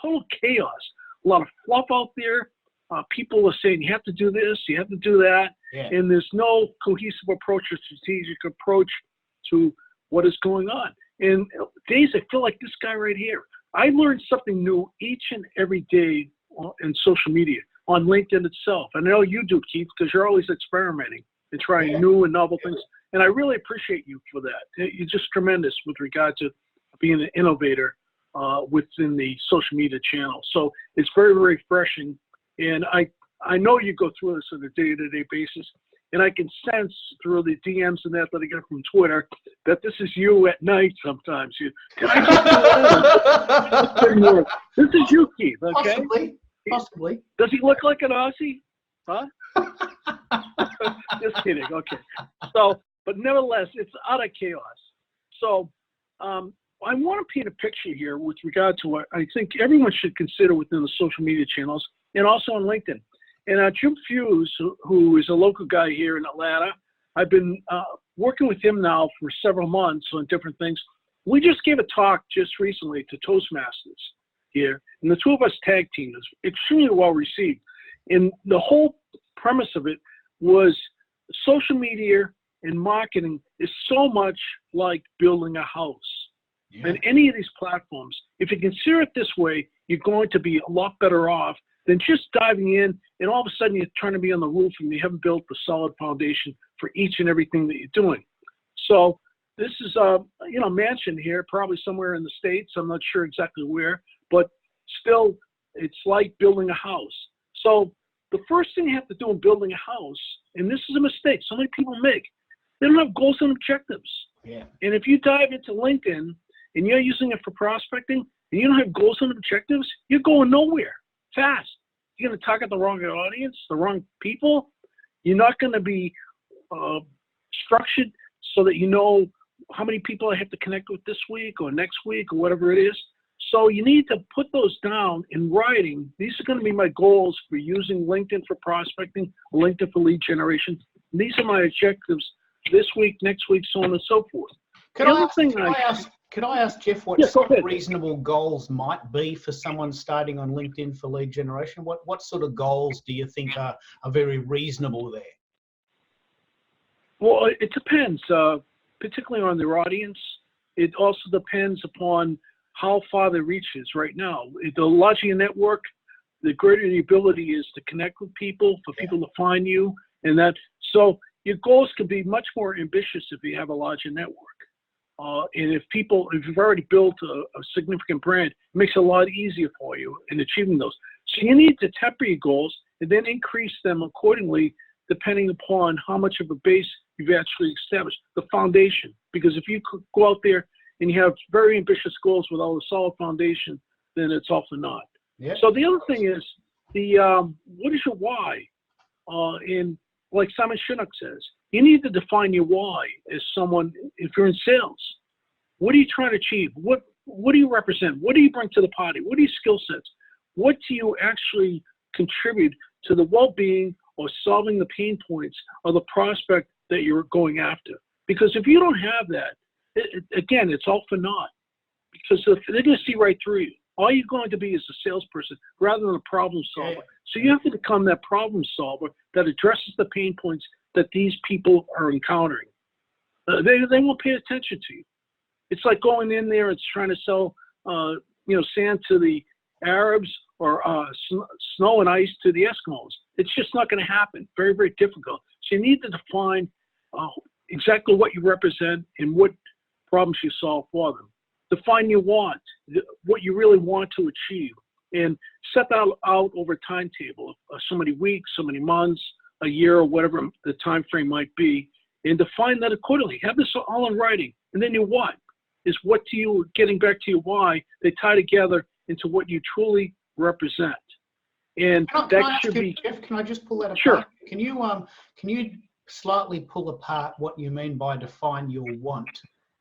total chaos. A lot of fluff out there. People are saying you have to do this, you have to do that, and there's no cohesive approach or strategic approach to what is going on. And days, I feel like this guy right here. I learned something new each and every day in social media, on LinkedIn itself. I know you do, Keith, because you're always experimenting and trying new and novel things. And I really appreciate you for that. You're just tremendous with regard to being an innovator within the social media channel. So it's very, very refreshing. And I know you go through this on a day-to-day basis. And I can sense through the DMs and that I get from Twitter that this is you at night sometimes. This is you, Keith, okay? Possibly. Does he look like an Aussie? Huh? Just kidding. Okay. So, but nevertheless, it's utter chaos. So, I want to paint a picture here with regard to what I think everyone should consider within the social media channels and also on LinkedIn. And Jim Fuse, who is a local guy here in Atlanta, I've been working with him now for several months on different things. We just gave a talk just recently to Toastmasters here, and the two of us tag team is extremely well received. And the whole premise of it was social media and marketing is so much like building a house. And any of these platforms, if you consider it this way, you're going to be a lot better off than just diving in and all of a sudden you're trying to be on the roof and you haven't built the solid foundation for each and everything that you're doing. So this is a mansion here, probably somewhere in the States. I'm not sure exactly where, but still it's like building a house. So the first thing you have to do in building a house, and this is a mistake so many people make, they don't have goals and objectives. And if you dive into LinkedIn and you're using it for prospecting and you don't have goals and objectives, you're going nowhere fast. You're going to target the wrong audience, the wrong people. You're not going to be structured so that you know how many people I have to connect with this week or next week or whatever it is. So you need to put those down in writing. These are going to be my goals for using LinkedIn for prospecting, LinkedIn for lead generation. These are my objectives this week, next week, so on and so forth. Could I ask Jeff what sort of reasonable goals might be for someone starting on LinkedIn for lead generation? What sort of goals do you think are very reasonable there? Well, it depends, particularly on their audience. It also depends upon how far the reach is right now. The larger your network, the greater the ability is to connect with people, for people to find you, and that. So your goals can be much more ambitious if you have a larger network. And if you've already built a significant brand, it makes it a lot easier for you in achieving those. So you need to temper your goals and then increase them accordingly, depending upon how much of a base you've actually established, the foundation. Because if you could go out there and you have very ambitious goals without a solid foundation, then it's all for naught. So the other thing is what is your why? And like Simon Sinek says, you need to define your why as someone. If you're in sales, what are you trying to achieve? What do you represent? What do you bring to the party? What are your skill sets? What do you actually contribute to the well-being or solving the pain points of the prospect that you're going after? Because if you don't have that, again, it's all for naught. Because they're going to see right through you. All you're going to be is a salesperson rather than a problem solver. So you have to become that problem solver that addresses the pain points that these people are encountering. They won't pay attention to you. It's like going in there and trying to sell, sand to the Arabs or snow and ice to the Eskimos. It's just not going to happen. Very, very difficult. So you need to define exactly what you represent and what problems you solve for them. Define your want, what you really want to achieve, and set that out over a timetable of so many weeks, so many months, a year, or whatever the time frame might be, and define that accordingly. Have this all in writing. And then your what is what do you, getting back to your why, they tie together into what you truly represent. And Jeff, can I just pull that apart? Sure. Can you slightly pull apart what you mean by define your want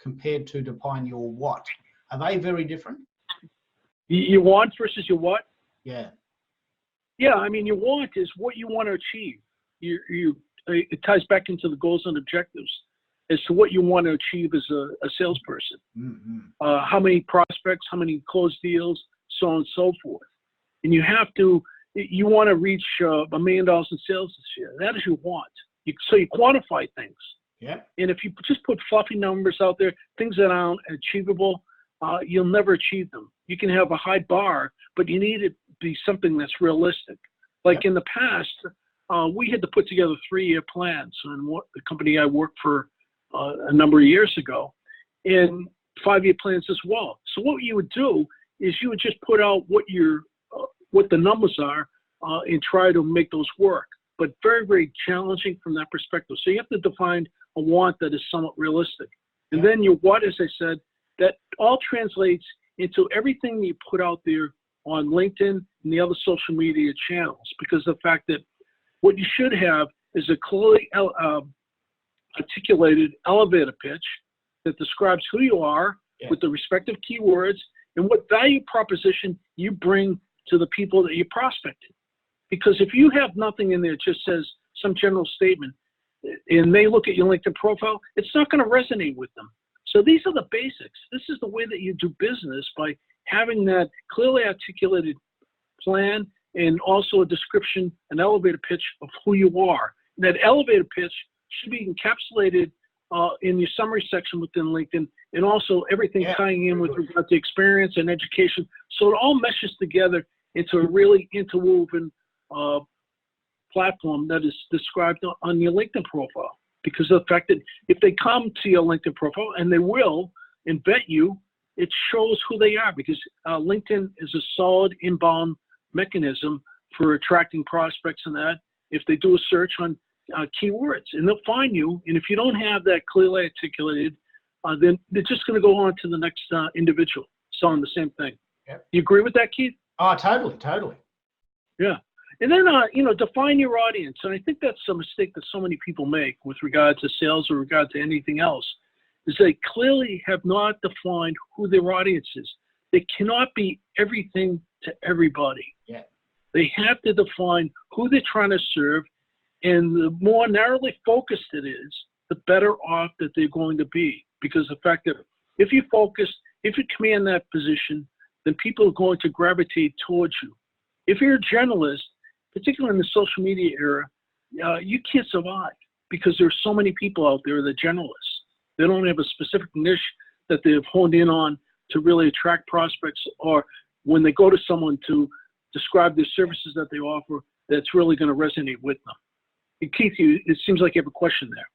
compared to define your what? Are they very different? Your want versus your what? Yeah. Yeah, I mean, your want is what you want to achieve. It ties back into the goals and objectives as to what you want to achieve as a salesperson. Mm-hmm. How many prospects, how many closed deals, so on and so forth. And you want to reach $1 million in sales this year. That is you want. So you quantify things. Yeah. And if you just put fluffy numbers out there, things that aren't achievable, you'll never achieve them. You can have a high bar, but you need it to be something that's realistic. Like in the past, we had to put together 3-year plans on the company I worked for a number of years ago, and 5-year plans as well. So what you would do is you would just put out what the numbers are and try to make those work, but very, very challenging from that perspective. So you have to define a want that is somewhat realistic. And then your what, as I said, that all translates into everything you put out there on LinkedIn and the other social media channels, because of the fact that what you should have is a clearly articulated elevator pitch that describes who you are with the respective keywords and what value proposition you bring to the people that you're prospecting. Because if you have nothing in there, it just says some general statement, and they look at your LinkedIn profile, it's not going to resonate with them. So these are the basics. This is the way that you do business, by having that clearly articulated plan and also a description, an elevator pitch of who you are. And that elevator pitch should be encapsulated in your summary section within LinkedIn, and also everything tying in with regard to experience and education. So it all meshes together into a really interwoven platform that is described on your LinkedIn profile. Because of the fact that if they come to your LinkedIn profile, and they will, and vet you, it shows who they are, because LinkedIn is a solid inbound mechanism for attracting prospects, and that if they do a search on keywords, and they'll find you. And if you don't have that clearly articulated, then they're just going to go on to the next individual selling the same thing. Yep. You agree with that, Keith? Oh, totally. Yeah. And then, define your audience. And I think that's a mistake that so many people make with regard to sales or regard to anything else, is they clearly have not defined who their audience is. They cannot be everything to everybody. Yeah. They have to define who they're trying to serve, and the more narrowly focused it is, the better off that they're going to be. Because the fact that if you command that position, then people are going to gravitate towards you. If you're a generalist, particularly in the social media era, you can't survive, because there's so many people out there that are generalists. They don't have a specific niche that they've honed in on to really attract prospects, or when they go to someone to describe the services that they offer, that's really going to resonate with them. And Keith, it seems like you have a question there.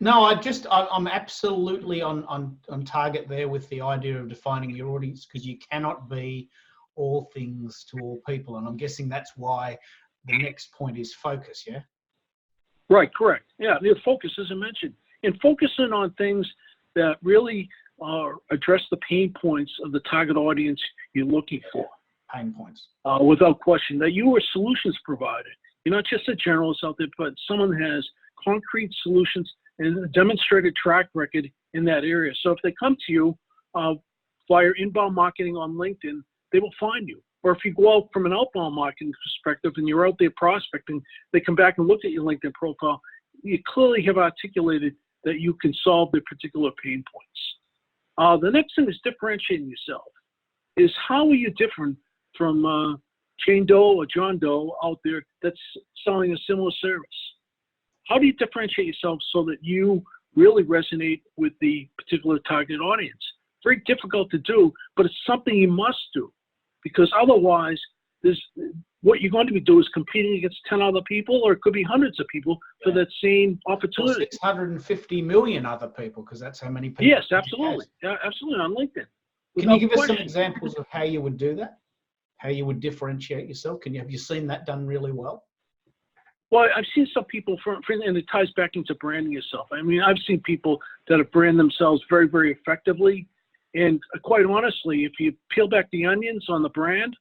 No, I'm absolutely on target there with the idea of defining your audience, because you cannot be all things to all people. And I'm guessing that's why the next point is focus, yeah? Right, correct. Yeah, the focus, as I mentioned, and focusing on things that really address the pain points of the target audience you're looking for. Pain points. Without question, that you are a solutions provider. You're not just a generalist out there, but someone who has concrete solutions and a demonstrated track record in that area. So if they come to you via inbound marketing on LinkedIn, they will find you. Or if you go out from an outbound marketing perspective and you're out there prospecting, they come back and look at your LinkedIn profile, you clearly have articulated that you can solve their particular pain points. The next thing is differentiating yourself. Is how are you different from Jane Doe or John Doe out there that's selling a similar service? How do you differentiate yourself so that you really resonate with the particular target audience? Very difficult to do, but it's something you must do, because otherwise what you're going to be doing is competing against 10 other people, or it could be hundreds of people for that same opportunity. 650 million other people, because that's how many people. Yes, absolutely. Yeah, absolutely, on LinkedIn. Can you give us some examples of how you would do that? How you would differentiate yourself? Have you seen that done really well? Well, I've seen some people, and it ties back into branding yourself. I mean, I've seen people that have branded themselves very, very effectively. And quite honestly, if you peel back the onions on the brand,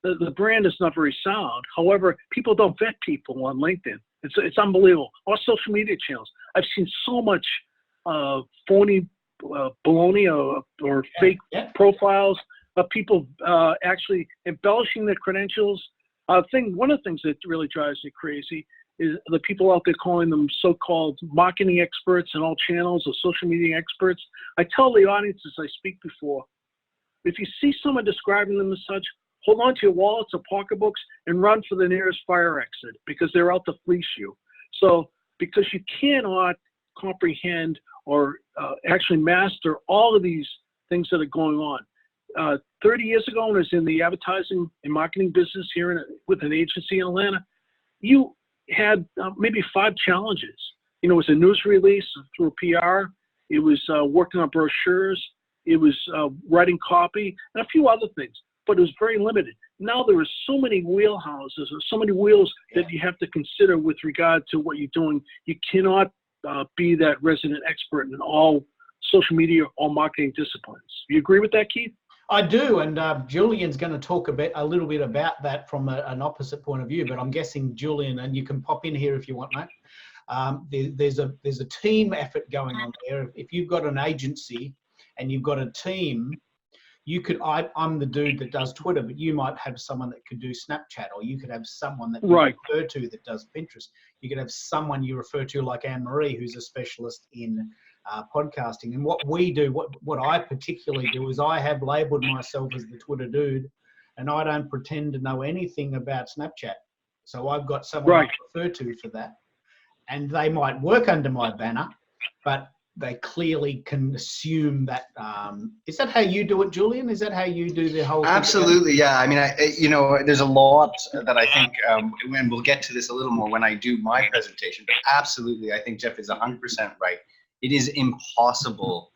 the brand is not very sound. However, people don't vet people on LinkedIn. It's unbelievable. Or social media channels. I've seen so much phony baloney or fake profiles of people actually embellishing their credentials. One of the things that really drives me crazy is the people out there calling them so-called marketing experts in all channels or social media experts. I tell the audiences I speak before, if you see someone describing them as such, hold on to your wallets or pocketbooks and run for the nearest fire exit because they're out to fleece you. So because you cannot comprehend or actually master all of these things that are going on. 30 years ago, when I was in the advertising and marketing business here with an agency in Atlanta, you had maybe 5 challenges. You know, it was a news release through PR. It was working on brochures. It was writing copy and a few other things, but it was very limited. Now there are so many wheelhouses or so many wheels that you have to consider with regard to what you're doing. You cannot be that resident expert in all social media or marketing disciplines. You agree with that, Keith? I do, and Julian's going to talk a little bit about that from an opposite point of view. But I'm guessing, Julian, and you can pop in here if you want, mate. There's a team effort going on there. If you've got an agency and you've got a team, you could. I'm the dude that does Twitter, but you might have someone that could do Snapchat, or you could have someone that you refer to that does Pinterest. You could have someone you refer to like Anne Marie, who's a specialist in podcasting. And what we do, what I particularly do, is I have labeled myself as the Twitter dude, and I don't pretend to know anything about Snapchat. So I've got someone I refer to for that, and they might work under my banner, but they clearly can assume that. Is that how you do it, Julian? Is that how you do the whole? Absolutely, yeah. I mean, there's a lot that I think, and we'll get to this a little more when I do my presentation. But absolutely, I think Jeff is 100% right. It is impossible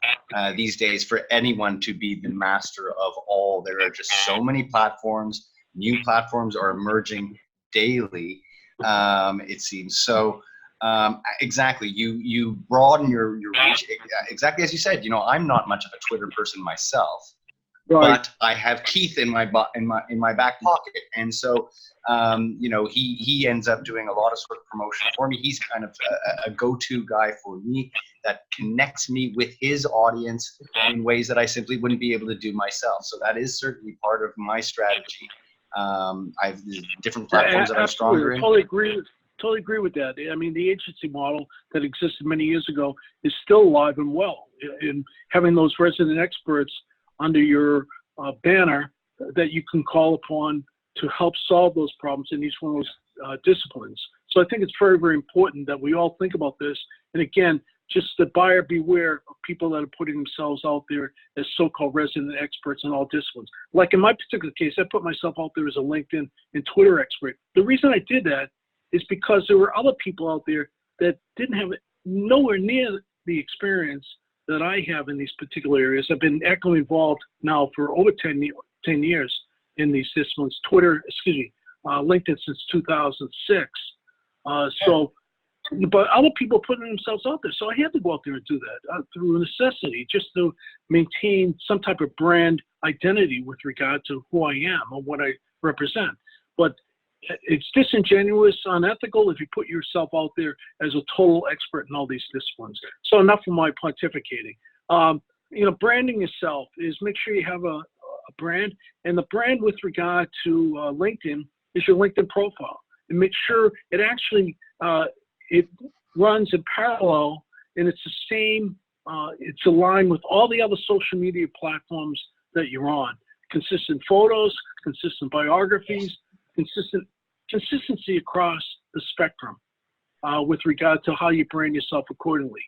these days for anyone to be the master of all. There are just so many platforms. New platforms are emerging daily, it seems. So exactly, you broaden your reach. Exactly as you said. You know, I'm not much of a Twitter person myself, but I have Keith in my back pocket, and so you know, he ends up doing a lot of sort of promotion for me. He's kind of a go-to guy for me that connects me with his audience in ways that I simply wouldn't be able to do myself. So that is certainly part of my strategy. I've different platforms that I'm stronger in. Totally agree with that. I mean, the agency model that existed many years ago is still alive and well. In having those resident experts under your banner that you can call upon to help solve those problems in each one of those disciplines. So I think it's very, very important that we all think about this. And again, just the buyer beware of people that are putting themselves out there as so-called resident experts in all disciplines. Like in my particular case, I put myself out there as a LinkedIn and Twitter expert. The reason I did that is because there were other people out there that didn't have nowhere near the experience that I have in these particular areas. I've been actively involved now for over 10 years in these disciplines, LinkedIn since 2006. But other people putting themselves out there. So I had to go out there and do that through necessity, just to maintain some type of brand identity with regard to who I am or what I represent. But it's disingenuous, unethical if you put yourself out there as a total expert in all these disciplines. So enough of my pontificating. You know, branding yourself is make sure you have a brand, and the brand with regard to LinkedIn is your LinkedIn profile, and make sure it actually it runs in parallel and it's the same. It's aligned with all the other social media platforms that you're on. Consistent photos, consistent biographies, consistency across the spectrum with regard to how you brand yourself accordingly.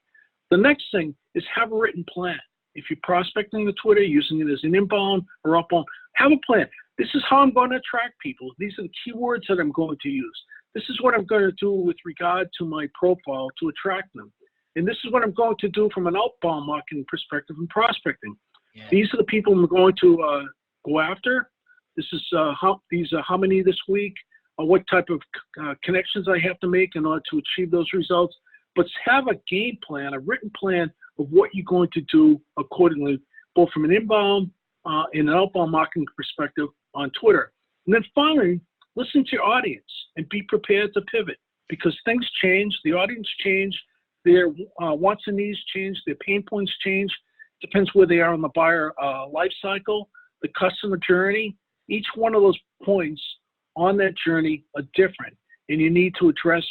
The next thing is have a written plan. If you're prospecting the Twitter, using it as an inbound or outbound, have a plan. This is how I'm going to attract people. These are the keywords that I'm going to use. This is what I'm going to do with regard to my profile to attract them. And this is what I'm going to do from an outbound marketing perspective and prospecting. Yeah. These are the people I'm going to go after. This is how many this week, what type of connections I have to make in order to achieve those results. But have a game plan, a written plan of what you're going to do accordingly, both from an inbound and an outbound marketing perspective on Twitter. And then finally, listen to your audience and be prepared to pivot, because things change, the audience change, their wants and needs change, their pain points change. Depends where they are on the buyer life cycle, the customer journey. Each one of those points on that journey are different, and you need to address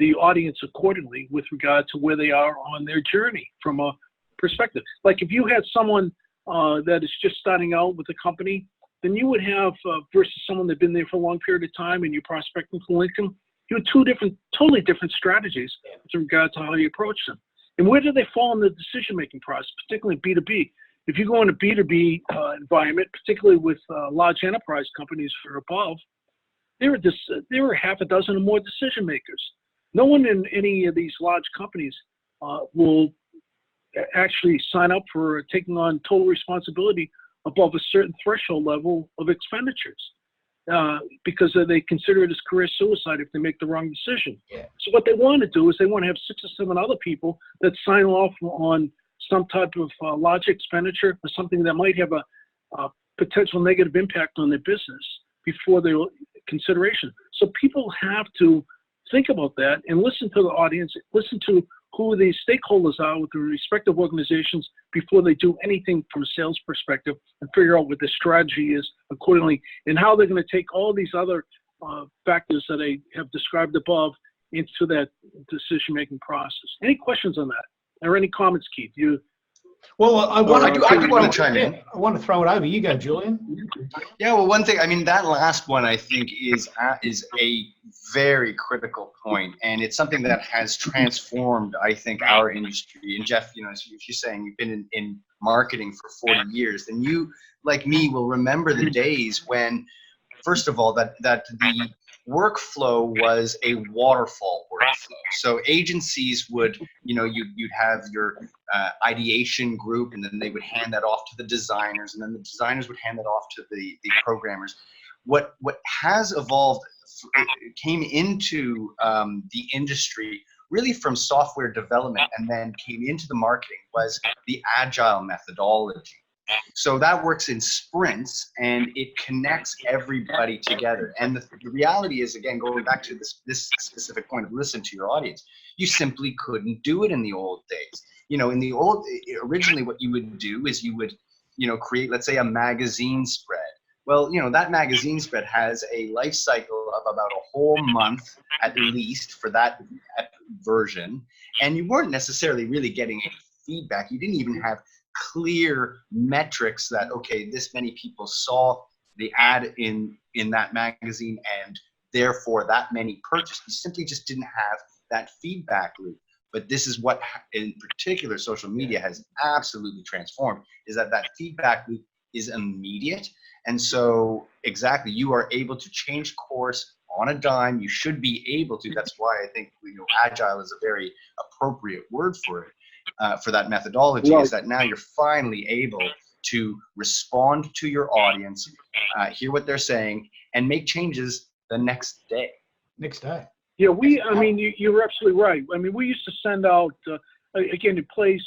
the audience accordingly with regard to where they are on their journey from a perspective. Like if you had someone that is just starting out with a company then you would have, versus someone that's been there for a long period of time and you're prospecting for Lincoln, you have two totally different strategies with regard to how you approach them. And where do they fall in the decision-making process, particularly B2B? If you go in a B2B environment, particularly with large enterprise companies or above, there are half a dozen or more decision makers. No one in any of these large companies will actually sign up for taking on total responsibility above a certain threshold level of expenditures because they consider it as career suicide if they make the wrong decision. Yeah. So what they want to do is they want to have 6 or 7 other people that sign off on some type of large expenditure or something that might have a potential negative impact on their business before their consideration. So people have to think about that and listen to the audience, listen to who the stakeholders are with the respective organizations before they do anything from a sales perspective, and figure out what the strategy is accordingly and how they're going to take all these other factors that I have described above into that decision-making process. Any questions on that? Or any comments, Keith? Well, I want to throw it over. You go, Julian. Yeah, well, one thing, I mean, that last one I think is a very critical point, and it's something that has transformed, I think, our industry. And Jeff, if you're saying you've been in marketing for 40 years, then you, like me, will remember the days when, first of all, that the workflow was a waterfall workflow. So agencies would, you'd have your ideation group, and then they would hand that off to the designers, and then the designers would hand that off to the programmers. What has evolved came into the industry really from software development and then came into the marketing was the agile methodology. So that works in sprints, and it connects everybody together. And the reality is, again, going back to this specific point of listen to your audience, you simply couldn't do it in the old days. Originally what you would do is you would, create, let's say, a magazine spread. Well, that magazine spread has a life cycle of about a whole month at least for that version. And you weren't necessarily really getting any feedback. You didn't even have clear metrics that, okay, this many people saw the ad in that magazine and therefore that many purchased. You simply just didn't have that feedback loop. But this is what, in particular, social media has absolutely transformed, is that feedback loop is immediate. And so, exactly, you are able to change course on a dime. You should be able to. That's why I think agile is a very appropriate word for it. For that methodology, is that now you're finally able to respond to your audience, hear what they're saying, and make changes the next day. Yeah, you're absolutely right. I mean, we used to send out, again, to place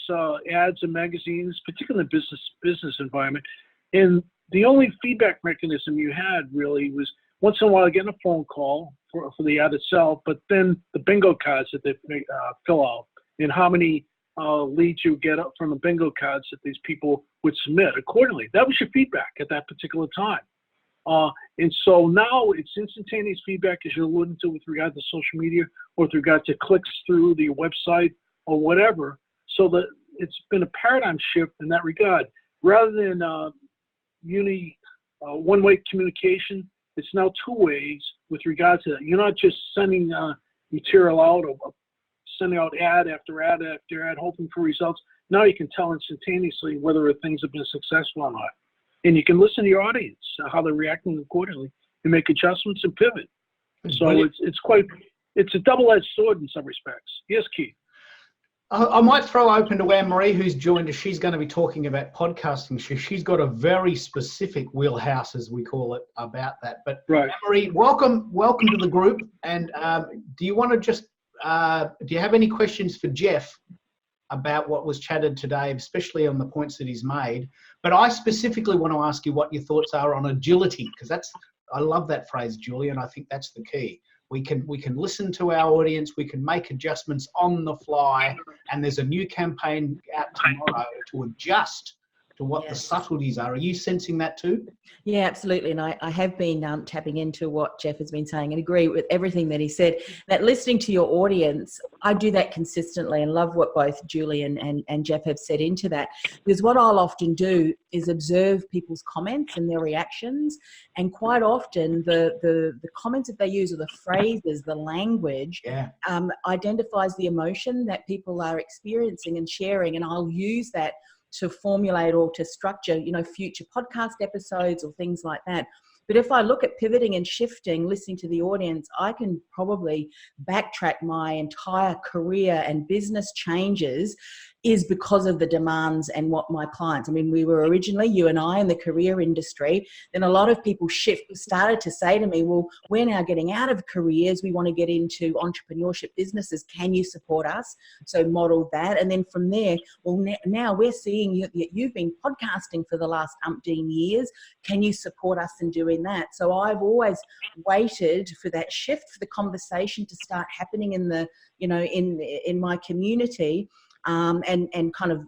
ads in magazines, particularly in the business environment. And the only feedback mechanism you had really was once in a while getting a phone call for the ad itself, but then the bingo cards that they fill out and how many leads you get up from the bingo cards that these people would submit accordingly. That was your feedback at that particular time. And so now it's instantaneous feedback, as you're alluding to, with regard to social media or with regard to clicks through the website or whatever. So that it's been a paradigm shift in that regard. Rather than one-way communication, it's now 2 ways with regard to, you're not just sending material out or sending out ad after ad after ad, hoping for results. Now you can tell instantaneously whether things have been successful or not. And you can listen to your audience, how they're reacting accordingly, and make adjustments and pivot. So it's a double-edged sword in some respects. Yes, Keith? I might throw open to Anne-Marie, who's joined us. She's going to be talking about podcasting. She's got a very specific wheelhouse, as we call it, about that. But right. Anne-Marie, welcome to the group. And do you want to just do you have any questions for Jeff about what was chatted today, especially on the points that he's made? But I specifically want to ask you what your thoughts are on agility, because I love that phrase, Julian. I think that's the key. We can listen to our audience, we can make adjustments on the fly, and there's a new campaign out tomorrow to adjust to what the subtleties are. Are you sensing that too? Yeah, absolutely. And I have been tapping into what Jeff has been saying and agree with everything that he said, that listening to your audience, I do that consistently and love what both Julian and Jeff have said into that. Because what I'll often do is observe people's comments and their reactions. And quite often the comments that they use, or the phrases, the language, identifies the emotion that people are experiencing and sharing. And I'll use that to formulate or to structure, future podcast episodes or things like that. But if I look at pivoting and shifting, listening to the audience, I can probably backtrack my entire career and business changes is because of the demands and what my clients, we were originally, you and I, in the career industry. Then a lot of people started to say to me, well, we're now getting out of careers. We want to get into entrepreneurship businesses. Can you support us? So modeled that. And then from there, well, now we're seeing you've been podcasting for the last umpteen years. Can you support us in doing that? So I've always waited for that shift, for the conversation to start happening in the, in my community. And kind of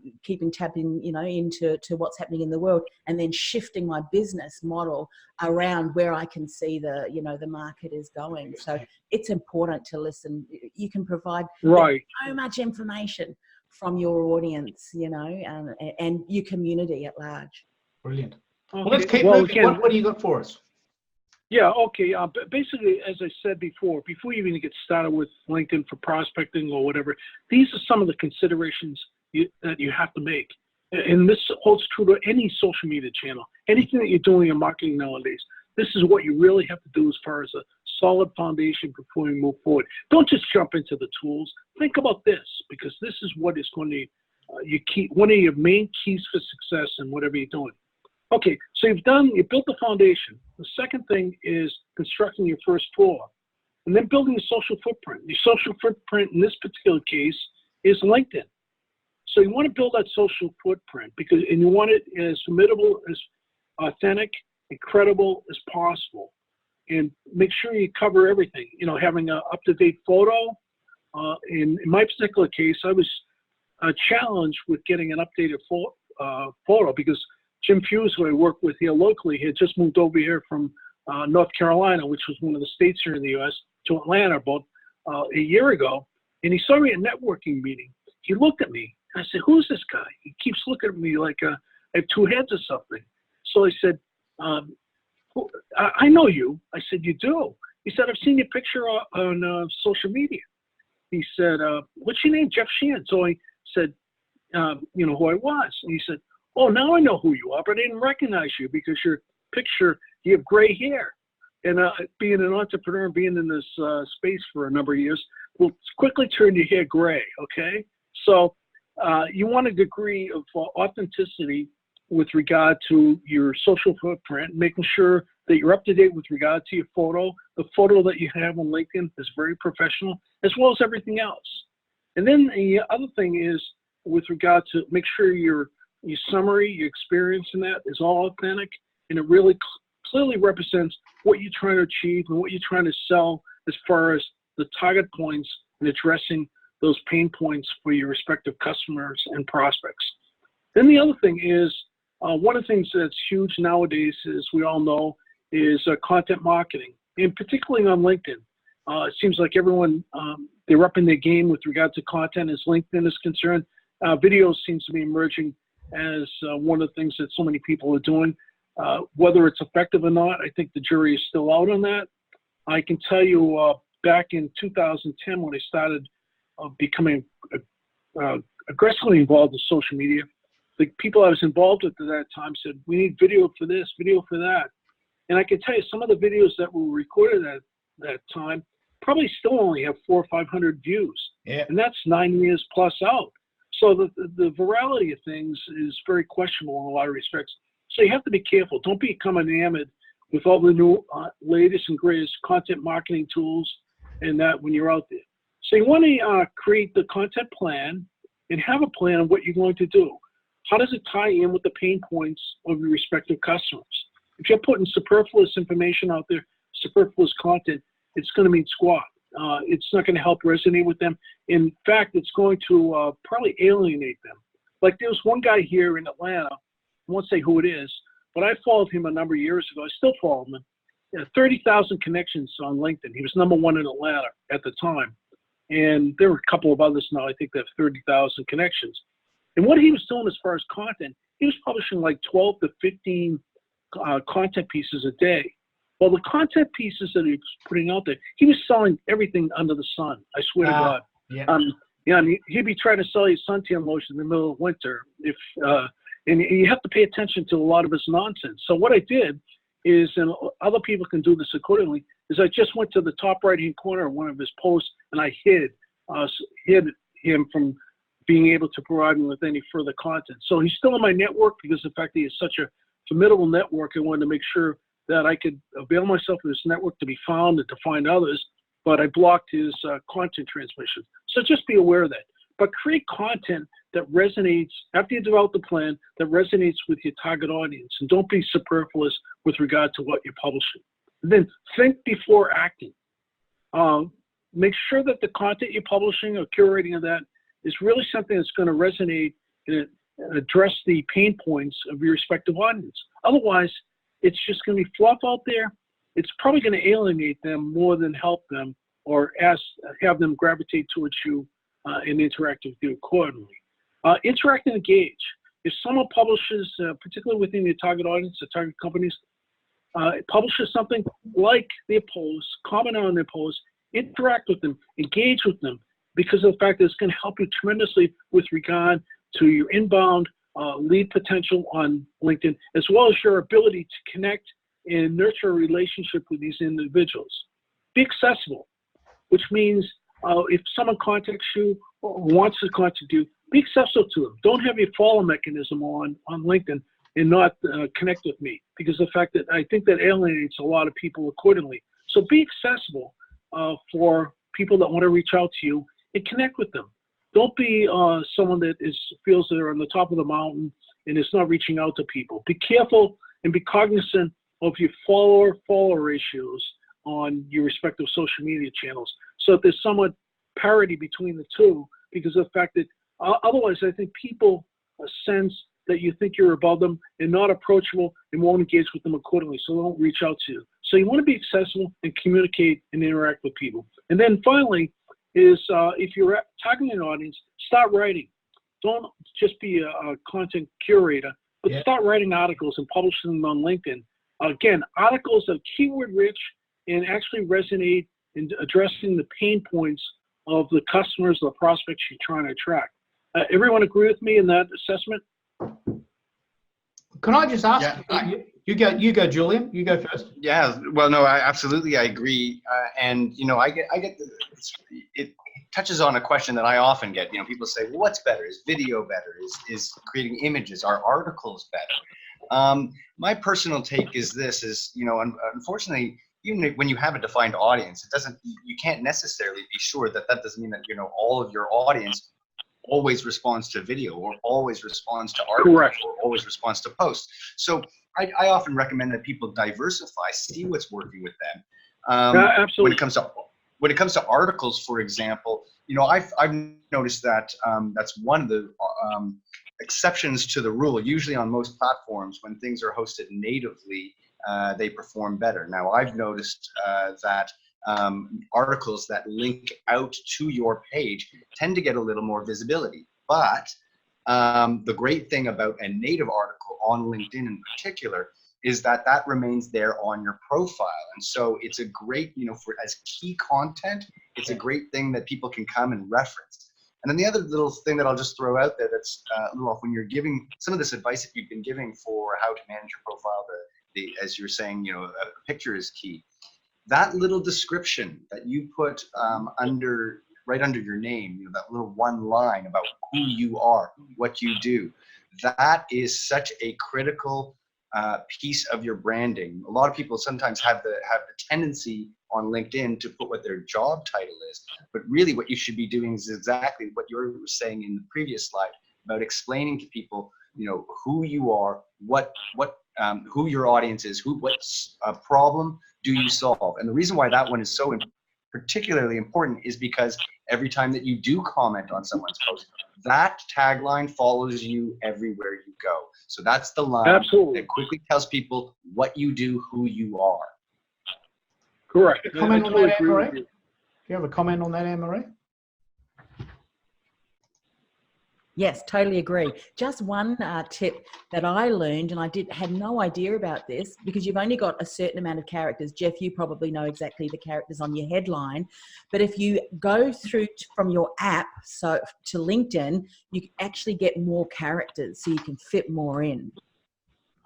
tapping, into what's happening in the world, and then shifting my business model around where I can see the market is going. So it's important to listen. You can provide so much information from your audience, and your community at large. Brilliant. Okay. Well, let's keep moving. What do you got for us? Yeah, okay. Basically, as I said before you even get started with LinkedIn for prospecting or whatever, these are some of the considerations that you have to make. And this holds true to any social media channel. Anything that you're doing in marketing nowadays, this is what you really have to do as far as a solid foundation before you move forward. Don't just jump into the tools. Think about this, because this is what is going to one of your main keys for success in whatever you're doing. Okay, so you built the foundation. The second thing is constructing your first floor, and then building a social footprint. Your social footprint in this particular case is LinkedIn. So you want to build that social footprint and you want it as formidable, as authentic, and credible as possible. And make sure you cover everything. Having an up-to-date photo. In my particular case, I was challenged with getting an updated photo because Jim Fuse, who I work with here locally, had just moved over here from North Carolina, which was one of the states here in the U.S., to Atlanta about a year ago. And he saw me at a networking meeting. He looked at me. I said, who's this guy? He keeps looking at me like I have two heads or something. So I said, I know you. I said, you do? He said, I've seen your picture on social media. He said, what's your name? Jeff Sheehan. So I said, who I was. And he said, oh, now I know who you are, but I didn't recognize you because your picture, you have gray hair. And being an entrepreneur, being in this space for a number of years, will quickly turn your hair gray, okay? So you want a degree of authenticity with regard to your social footprint, making sure that you're up to date with regard to your photo. The photo that you have on LinkedIn is very professional, as well as everything else. And then the other thing is with regard to make sure your summary, your experience in that is all authentic, and it really clearly represents what you're trying to achieve and what you're trying to sell as far as the target points and addressing those pain points for your respective customers and prospects. Then the other thing is, one of the things that's huge nowadays, as we all know, is content marketing, and particularly on LinkedIn. It seems like everyone, they're upping their game with regard to content as LinkedIn is concerned. Video seems to be emerging as one of the things that so many people are doing. Whether it's effective or not, I think the jury is still out on that. I can tell you back in 2010 when I started becoming aggressively involved in social media, the people I was involved with at that time said, we need video for this, video for that. And I can tell you some of the videos that were recorded at that time probably still only have 400 or 500 views. Yeah. And that's 9 years plus out. So the virality of things is very questionable in a lot of respects. So you have to be careful. Don't become enamored with all the new latest and greatest content marketing tools and that when you're out there. So you want to create the content plan and have a plan of what you're going to do. How does it tie in with the pain points of your respective customers? If you're putting superfluous information out there, superfluous content, it's going to mean squat. It's not going to help resonate with them. In fact, it's going to probably alienate them. Like there was one guy here in Atlanta won't say who it is, but I followed him a number of years ago. I still follow him. 30,000 connections on LinkedIn. He was #1 in Atlanta at the time. And there were a couple of others now, I think, that have 30,000 connections. And what he was doing as far as content, he was publishing like 12 to 15 content pieces a day. Well, the content pieces that he was putting out there, he was selling everything under the sun. I swear to God. Yeah. And he'd be trying to sell you suntan lotion in the middle of winter. And you have to pay attention to a lot of his nonsense. So what I did is, and other people can do this accordingly, is I just went to the top right-hand corner of one of his posts and I hid him from being able to provide me with any further content. So he's still in my network because of the fact that he is such a formidable network. I wanted to make sure that I could avail myself of this network to be found and to find others, but I blocked his content transmission. So just be aware of that. But create content that resonates, after you develop the plan, that resonates with your target audience. And don't be superfluous with regard to what you're publishing. And then think before acting. Make sure that the content you're publishing or curating of that is really something that's going to resonate and address the pain points of your respective audience. Otherwise, it's just going to be fluff out there. It's probably going to alienate them more than help them or have them gravitate towards you and interact with you accordingly. Interact and engage. If someone publishes, particularly within your target audience, the target companies, publishes something, like their posts, comment on their posts, interact with them, engage with them, because of the fact that it's going to help you tremendously with regard to your inbound lead potential on LinkedIn, as well as your ability to connect and nurture a relationship with these individuals. Be accessible, which means if someone contacts you or wants to contact you, be accessible to them. Don't have your follow mechanism on LinkedIn and not connect with me, because of the fact that I think that alienates a lot of people accordingly. So be accessible for people that want to reach out to you and connect with them. Don't be someone that feels they're on the top of the mountain and is not reaching out to people. Be careful and be cognizant of your follower ratios on your respective social media channels, so that there's somewhat parity between the two, because of the fact that otherwise I think people sense that you think you're above them and not approachable and won't engage with them accordingly, so they won't reach out to you. So you want to be accessible and communicate and interact with people. And then finally is if you're targeting an audience, start writing. Don't just be a content curator, but start writing articles and publishing them on LinkedIn. Again, articles that are keyword rich and actually resonate in addressing the pain points of the customers, the prospects you're trying to attract. Everyone agree with me in that assessment? Can I just ask? You go, Julian. You go first. Yeah. Well, no, absolutely, I agree. And you know, I get it touches on a question that I often get. You know, people say, "Well, what's better? Is video better? Is creating images? Are articles better?" My personal take is this: you know, unfortunately, even when you have a defined audience, you can't necessarily be sure that doesn't mean that, you know, all of your audience always responds to video or always responds to articles. Correct. Or always responds to posts. So I often recommend that people diversify, see what's working with them. Absolutely. When it comes to articles, for example, you know, I've noticed that that's one of the exceptions to the rule. Usually on most platforms, when things are hosted natively, they perform better. Now, I've noticed that articles that link out to your page tend to get a little more visibility. But the great thing about a native article on LinkedIn in particular is that remains there on your profile. And so it's a great, you know, as key content, it's a great thing that people can come and reference. And then the other little thing that I'll just throw out there that's a little off, when you're giving some of this advice that you've been giving for how to manage your profile, as you're saying, you know, a picture is key. That little description that you put right under your name, you know, that little one line about who you are, what you do, that is such a critical piece of your branding. A lot of people sometimes have the tendency on LinkedIn to put what their job title is, but really what you should be doing is exactly what you were saying in the previous slide about explaining to people, you know, who you are, who your audience is, what problem do you solve. And the reason why that one is so particularly important is because every time that you do comment on someone's post, that tagline follows you everywhere you go. So that's the line Absolutely. that quickly tells people what you do, who you are. Correct. Comment on that, agree with Anne-Marie? you. Do you have a comment on that, Anne-Marie? Yes, totally agree. Just one tip that I learned, and I had no idea about this, because you've only got a certain amount of characters. Jeff, you probably know exactly the characters on your headline, but if you go through from your app to LinkedIn, you actually get more characters, so you can fit more in.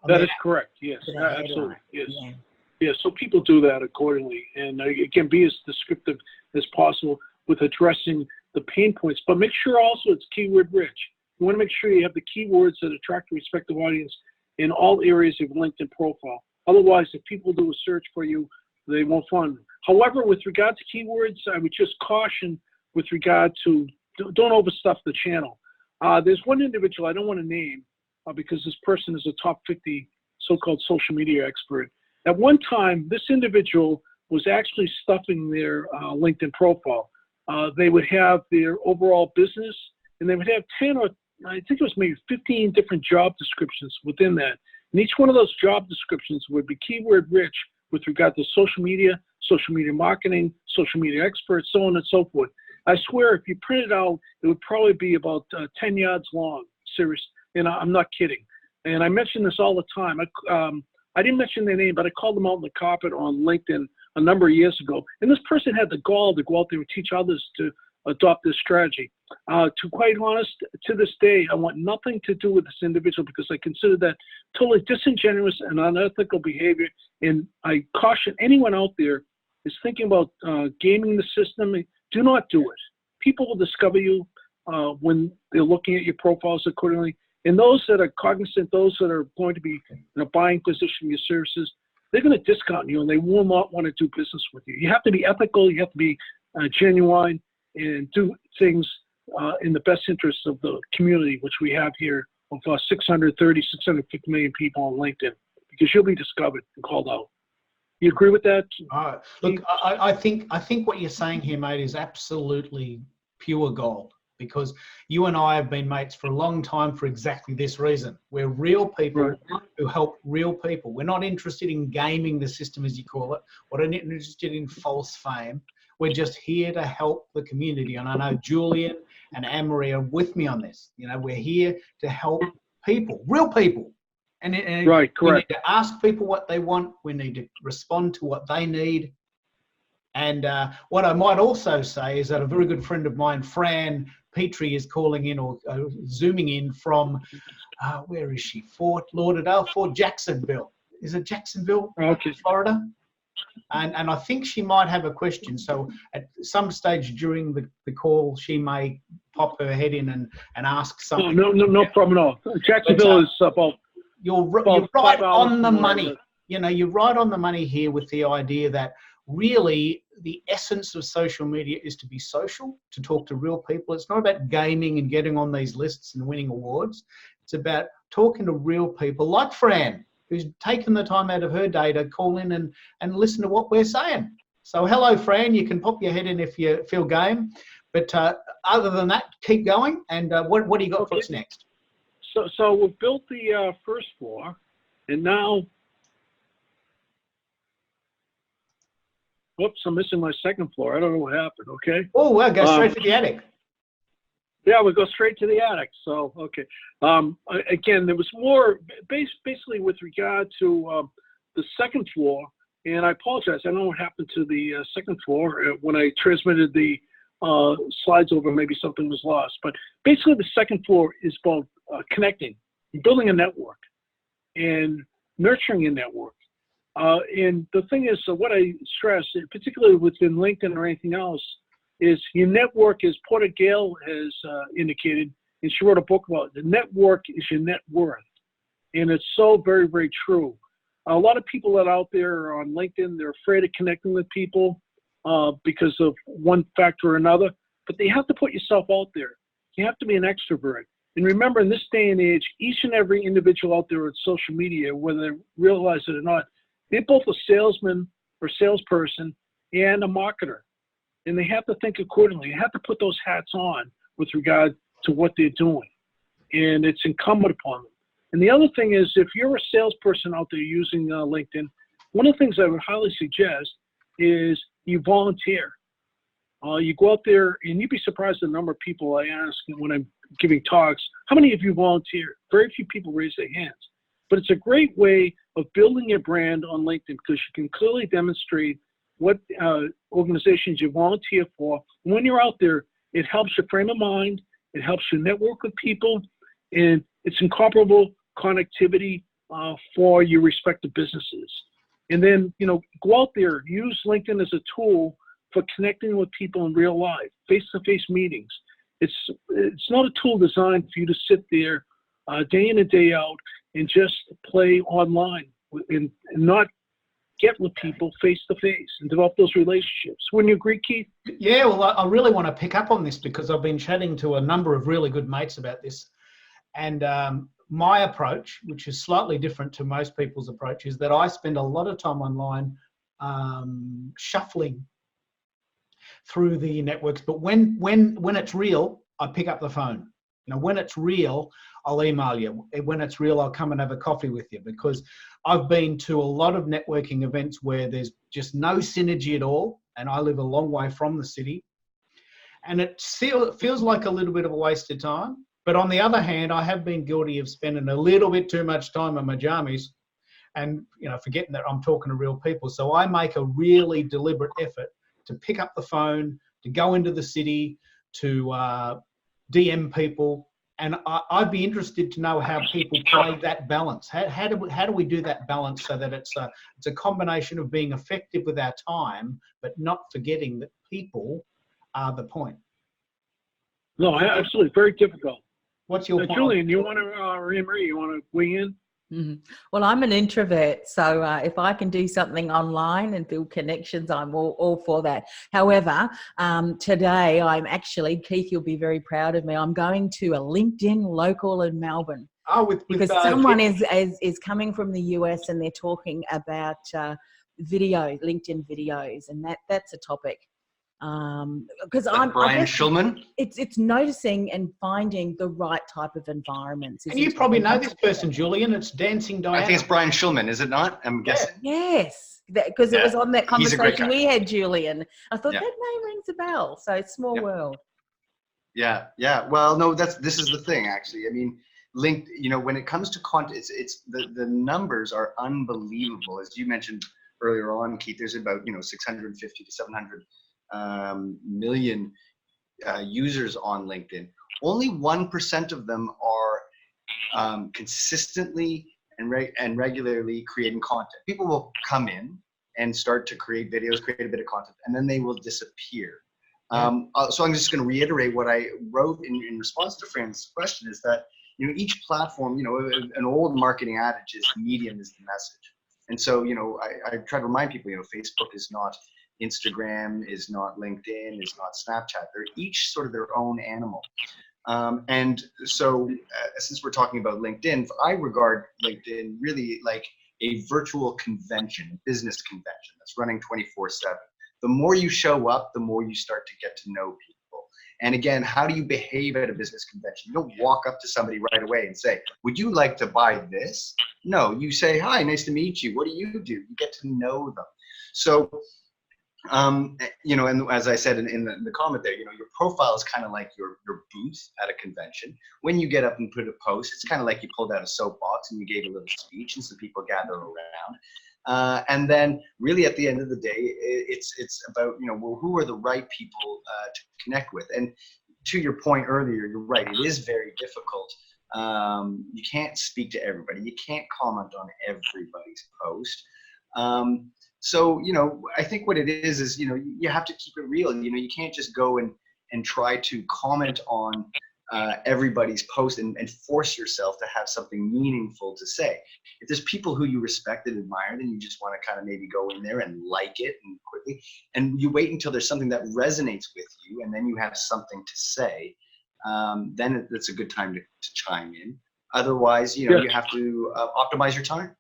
That is correct. Yes, To that absolutely. headline. Yes. Yeah. Yeah, so people do that accordingly, and again, be as descriptive as possible with addressing the pain points, but make sure also it's keyword rich. You want to make sure you have the keywords that attract the respective audience in all areas of your LinkedIn profile. Otherwise, if people do a search for you, they won't find them. However, with regard to keywords, I would just caution with regard to don't overstuff the channel. There's one individual I don't want to name because this person is a top 50 so-called social media expert. At one time, this individual was actually stuffing their LinkedIn profile. They would have their overall business, and they would have 10 or I think it was maybe 15 different job descriptions within that. And each one of those job descriptions would be keyword rich with regard to social media marketing, social media experts, so on and so forth. I swear, if you print it out, it would probably be about 10 yards long, serious. And I'm not kidding. And I mention this all the time. I didn't mention their name, but I called them out on the carpet on LinkedIn a number of years ago. And this person had the gall to go out there and teach others to adopt this strategy. To quite honest, to this day, I want nothing to do with this individual because I consider that totally disingenuous and unethical behavior. And I caution anyone out there is thinking about gaming the system. Do not do it. People will discover you when they're looking at your profiles accordingly. And those that are cognizant, those that are going to be in a buying position of your services, they're going to discount you and they will not want to do business with you. You have to be ethical. You have to be genuine and do things in the best interest of the community, which we have here of 650 million people on LinkedIn, because you'll be discovered and called out. You agree with that? Look, I think what you're saying here, mate, is absolutely pure gold, because you and I have been mates for a long time for exactly this reason. We're real people who help real people. We're not interested in gaming the system, as you call it. We're not interested in false fame. We're just here to help the community. And I know Julian and Anne-Marie are with me on this. You know, we're here to help people, real people. And right, correct. We need to ask people what they want. We need to respond to what they need. And what I might also say is that a very good friend of mine, Fran Petrie, is calling in or zooming in from, where is she? Fort Lauderdale, Fort Jacksonville. Is it Jacksonville, Florida? And I think she might have a question. So at some stage during the call, she may pop her head in and ask something. No problem at all. Jacksonville is about... You're right on the money. You know, you're right on the money here with the idea that really the essence of social media is to be social, to talk to real people. It's not about gaming and getting on these lists and winning awards. It's about talking to real people like Fran, who's taken the time out of her day to call in and listen to what we're saying. So hello, Fran. You can pop your head in if you feel game. But other than that, keep going. And what do you got for us next? So we've built the first floor, and now, whoops, I'm missing my second floor. I don't know what happened, okay? Oh, well, go straight to the attic. Yeah, we'll go straight to the attic. So, okay. Again, there was more, basically with regard to the second floor, and I apologize. I don't know what happened to the second floor. When I transmitted the slides over, maybe something was lost. But basically, the second floor is about connecting, building a network, and nurturing a network. And the thing is, what I stress, particularly within LinkedIn or anything else, is your network, as Porter Gale has indicated, and she wrote a book about it, the network is your net worth. And it's so very, very true. A lot of people that are out there are on LinkedIn, they're afraid of connecting with people because of one factor or another, but they have to put yourself out there. You have to be an extrovert. And remember, in this day and age, each and every individual out there on social media, whether they realize it or not, they're both a salesman or salesperson and a marketer. and they have to think accordingly. They have to put those hats on with regard to what they're doing, and it's incumbent upon them. And the other thing is, if you're a salesperson out there using LinkedIn, one of the things I would highly suggest is you volunteer. You go out there, and you'd be surprised the number of people I ask when I'm giving talks, how many of you volunteer? Very few people raise their hands. But it's a great way of building your brand on LinkedIn because you can clearly demonstrate what organizations you volunteer for. And when you're out there, it helps your frame of mind, it helps you network with people, and it's incomparable connectivity for your respective businesses. And then, go out there, use LinkedIn as a tool for connecting with people in real life, face-to-face meetings. It's not a tool designed for you to sit there day in and day out and just play online and not get with people face-to-face and develop those relationships. Wouldn't you agree, Keith? Yeah, well, I really want to pick up on this because I've been chatting to a number of really good mates about this. And my approach, which is slightly different to most people's approach, is that I spend a lot of time online shuffling through the networks. But when it's real, I pick up the phone. When it's real, I'll email you. When it's real, I'll come and have a coffee with you, because I've been to a lot of networking events where there's just no synergy at all, and I live a long way from the city, and it feels like a little bit of a waste of time. But on the other hand, I have been guilty of spending a little bit too much time in my jammies and forgetting that I'm talking to real people. So I make a really deliberate effort to pick up the phone, to go into the city, to DM people, and I'd be interested to know how people play that balance. How do we do that balance so that it's a combination of being effective with our time, but not forgetting that people are the point? No, absolutely, very difficult. What's your point? Julian, you want to, Marie, you want to weigh in? Mm-hmm. Well, I'm an introvert, so if I can do something online and build connections, I'm all for that. However, today I'm actually, Keith, you'll be very proud of me, I'm going to a LinkedIn local in Melbourne. Because someone is coming from the US and they're talking about LinkedIn videos, and that's a topic. Because Brian Schulman. It's noticing and finding the right type of environments. And you probably know this person, Julian. It's Dancing Diana. I think it's Brian Schulman, is it not? I'm guessing. Yes, because it was on that conversation we had, Julian. I thought that name rings a bell. So it's small world. Yeah. Well, no, this is the thing, actually. I mean, when it comes to content, it's the numbers are unbelievable. As you mentioned earlier on, Keith, there's about 650 to 700 million users on LinkedIn. Only 1% of them are consistently and regularly creating content. People will come in and start to create videos, create a bit of content, and then they will disappear. So I'm just going to reiterate what I wrote in response to Fran's question, is that each platform, an old marketing adage is medium is the message. And so I try to remind people, Facebook is not Instagram, is not LinkedIn, is not Snapchat. They're each sort of their own animal. And so since we're talking about LinkedIn, I regard LinkedIn really like a virtual convention, a business convention that's running 24/7. The more you show up, the more you start to get to know people. And again, how do you behave at a business convention? You don't walk up to somebody right away and say, would you like to buy this? No, you say, hi, nice to meet you. What do? You get to know them. So and as I said in the comment there, your profile is kind of like your booth at a convention. When you get up and put a post, it's kind of like you pulled out a soapbox and you gave a little speech and some people gather around. And then really at the end of the day, it's about, who are the right people to connect with. And to your point earlier, you're right, it is very difficult. You can't speak to everybody. You can't comment on everybody's post. So, I think what it is, you have to keep it real. You can't just go and try to comment on everybody's post and force yourself to have something meaningful to say. If there's people who you respect and admire, then you just want to kind of maybe go in there and like it and quickly, and you wait until there's something that resonates with you, and then you have something to say. Then it's a good time to chime in. Otherwise, you have to optimize your time.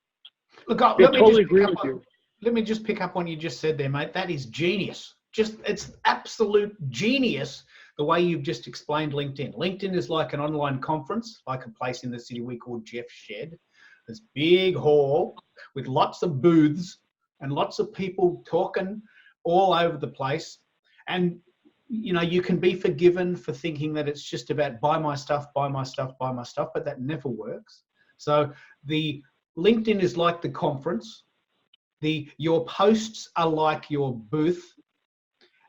Look, I totally agree with you. Let me just pick up on what you just said there, mate. That is genius. it's absolute genius the way you've just explained LinkedIn. LinkedIn is like an online conference, like a place in the city we call Jeff's Shed. This big hall with lots of booths and lots of people talking all over the place. And, you know, you can be forgiven for thinking that it's just about buy my stuff, buy my stuff, buy my stuff, but that never works. So the LinkedIn is like the conference. Your posts are like your booth.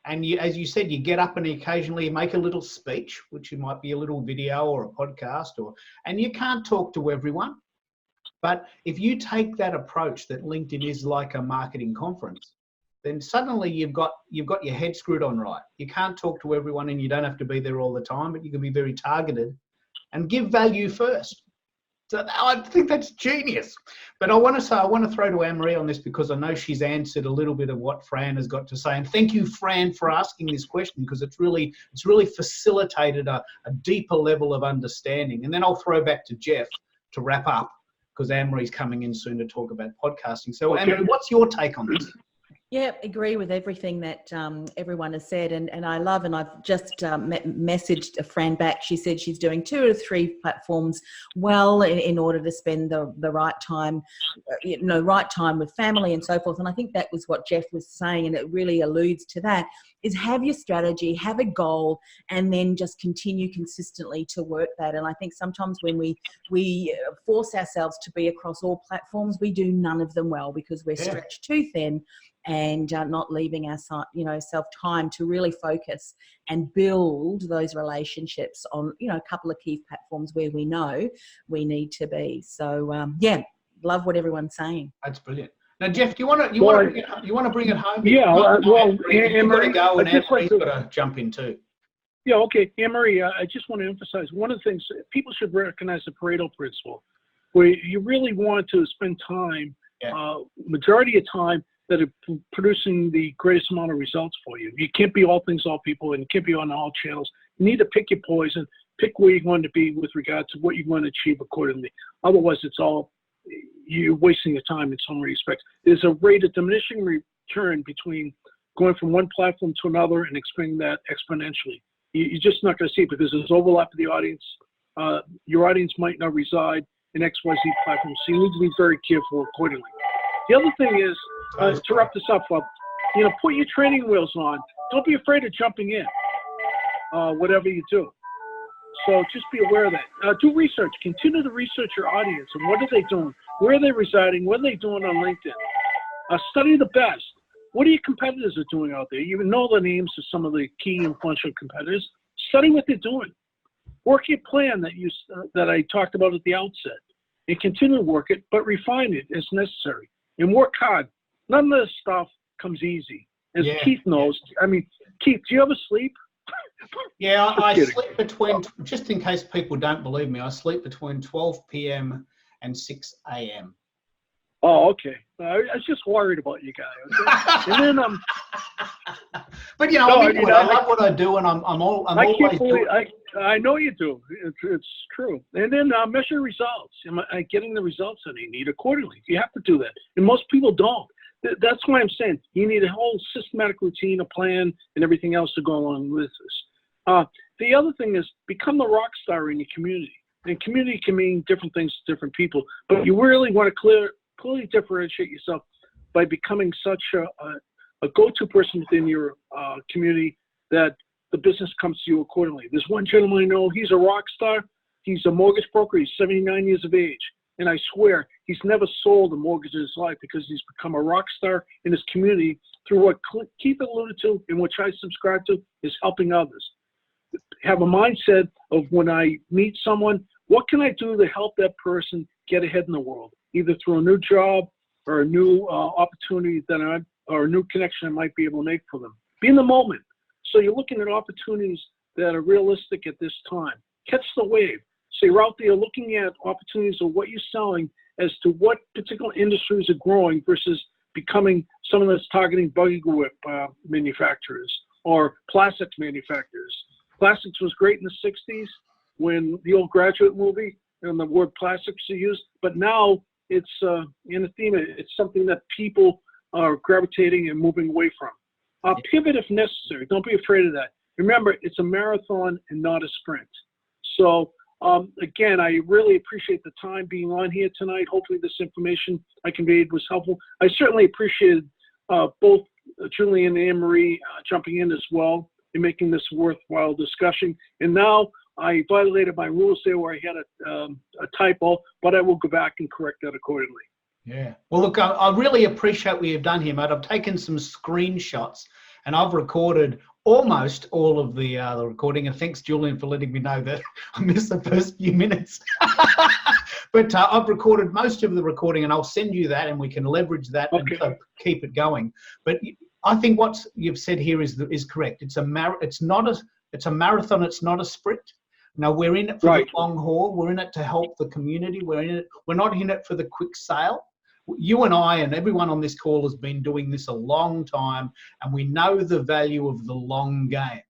And you, as you said, you get up and occasionally make a little speech, which might be a little video or a podcast, and you can't talk to everyone. But if you take that approach that LinkedIn is like a marketing conference, then suddenly you've got your head screwed on right. You can't talk to everyone and you don't have to be there all the time, but you can be very targeted and give value first. So I think that's genius. But I want to throw to Anne-Marie on this because I know she's answered a little bit of what Fran has got to say. And thank you, Fran, for asking this question because it's really facilitated a deeper level of understanding. And then I'll throw back to Jeff to wrap up because Anne-Marie's coming in soon to talk about podcasting. So Anne-Marie, what's your take on this? Yeah, agree with everything that everyone has said. And I love, and I've just messaged Fran back. She said she's doing 2 to 3 platforms well in order to spend the right time, right time with family and so forth. And I think that was what Jeff was saying, and it really alludes to that, is have your strategy, have a goal, and then just continue consistently to work that. And I think sometimes when we force ourselves to be across all platforms, we do none of them well because we're stretched too thin and not leaving ourselves time to really focus and build those relationships on, a couple of key platforms where we know we need to be. So, love what everyone's saying. That's brilliant. Now, Jeff, you want to bring it home? Yeah, Anne-Marie, go and Anne-Marie's got to jump in too. Yeah, okay. Anne-Marie, I just want to emphasize one of the things, people should recognize the Pareto principle, where you really want to spend time, majority of time, that are producing the greatest amount of results for you. You can't be all things, all people, and you can't be on all channels. You need to pick your poison, pick where you're going to be with regard to what you're going to achieve accordingly. Otherwise, you're wasting your time in some respects. There's a rate of diminishing return between going from one platform to another and expanding that exponentially. You're just not going to see it because there's overlap of the audience. Your audience might not reside in XYZ platforms, so you need to be very careful accordingly. The other thing is, to wrap this up, put your training wheels on. Don't be afraid of jumping in, whatever you do. So just be aware of that. Do research. Continue to research your audience and what are they doing? Where are they residing? What are they doing on LinkedIn? Study the best. What are your competitors are doing out there? You even know the names of some of the key influential competitors. Study what they're doing. Work your plan that I talked about at the outset. And continue to work it, but refine it as necessary. And work hard. None of this stuff comes easy. As Keith knows. I mean, Keith, do you ever sleep? Yeah, I sleep between, just in case people don't believe me, I sleep between 12 p.m. and 6 a.m. Oh, okay. I was just worried about you guys. Okay? And then but I love what I do, and I'm always doing. I know you do. It's true. And then measure results. Am I getting the results that you need accordingly? You have to do that, and most people don't. That's why I'm saying you need a whole systematic routine, a plan, and everything else to go along with this. The other thing is become the rock star in your community. And community can mean different things to different people, but you really want to clearly differentiate yourself by becoming such a go-to person within your community that the business comes to you accordingly. There's one gentleman I know, he's a rock star. He's a mortgage broker. He's 79 years of age. And I swear he's never sold a mortgage in his life because he's become a rock star in his community through what Keith alluded to and which I subscribe to is helping others. Have a mindset of when I meet someone, what can I do to help that person get ahead in the world, either through a new job or a new opportunity or a new connection I might be able to make for them. Be in the moment. So you're looking at opportunities that are realistic at this time. Catch the wave. So you're out there looking at opportunities of what you're selling as to what particular industries are growing versus becoming someone that's targeting buggy whip manufacturers or plastics manufacturers. Plastics was great in the 60s when the old Graduate movie and the word plastics are used, but now it's anathema. It's something that people are gravitating and moving away from. Pivot if necessary. Don't be afraid of that. Remember, it's a marathon and not a sprint. So again, I really appreciate the time being on here tonight. Hopefully this information I conveyed was helpful. I certainly appreciated both Julian and Anne-Marie jumping in as well and making this worthwhile discussion. And now I violated my rules there where I had a typo, but I will go back and correct that accordingly. Yeah. Well, look, I really appreciate what you've done here, mate. I've taken some screenshots and I've recorded almost all of the recording. And thanks, Julian, for letting me know that I missed the first few minutes. But I've recorded most of the recording, and I'll send you that, and we can leverage that and keep it going. But I think what you've said here is correct. It's a marathon. It's not a sprint. No, we're in it for the long haul. We're in it to help the community. We're not in it for the quick sale. You and I and everyone on this call has been doing this a long time, and we know the value of the long game.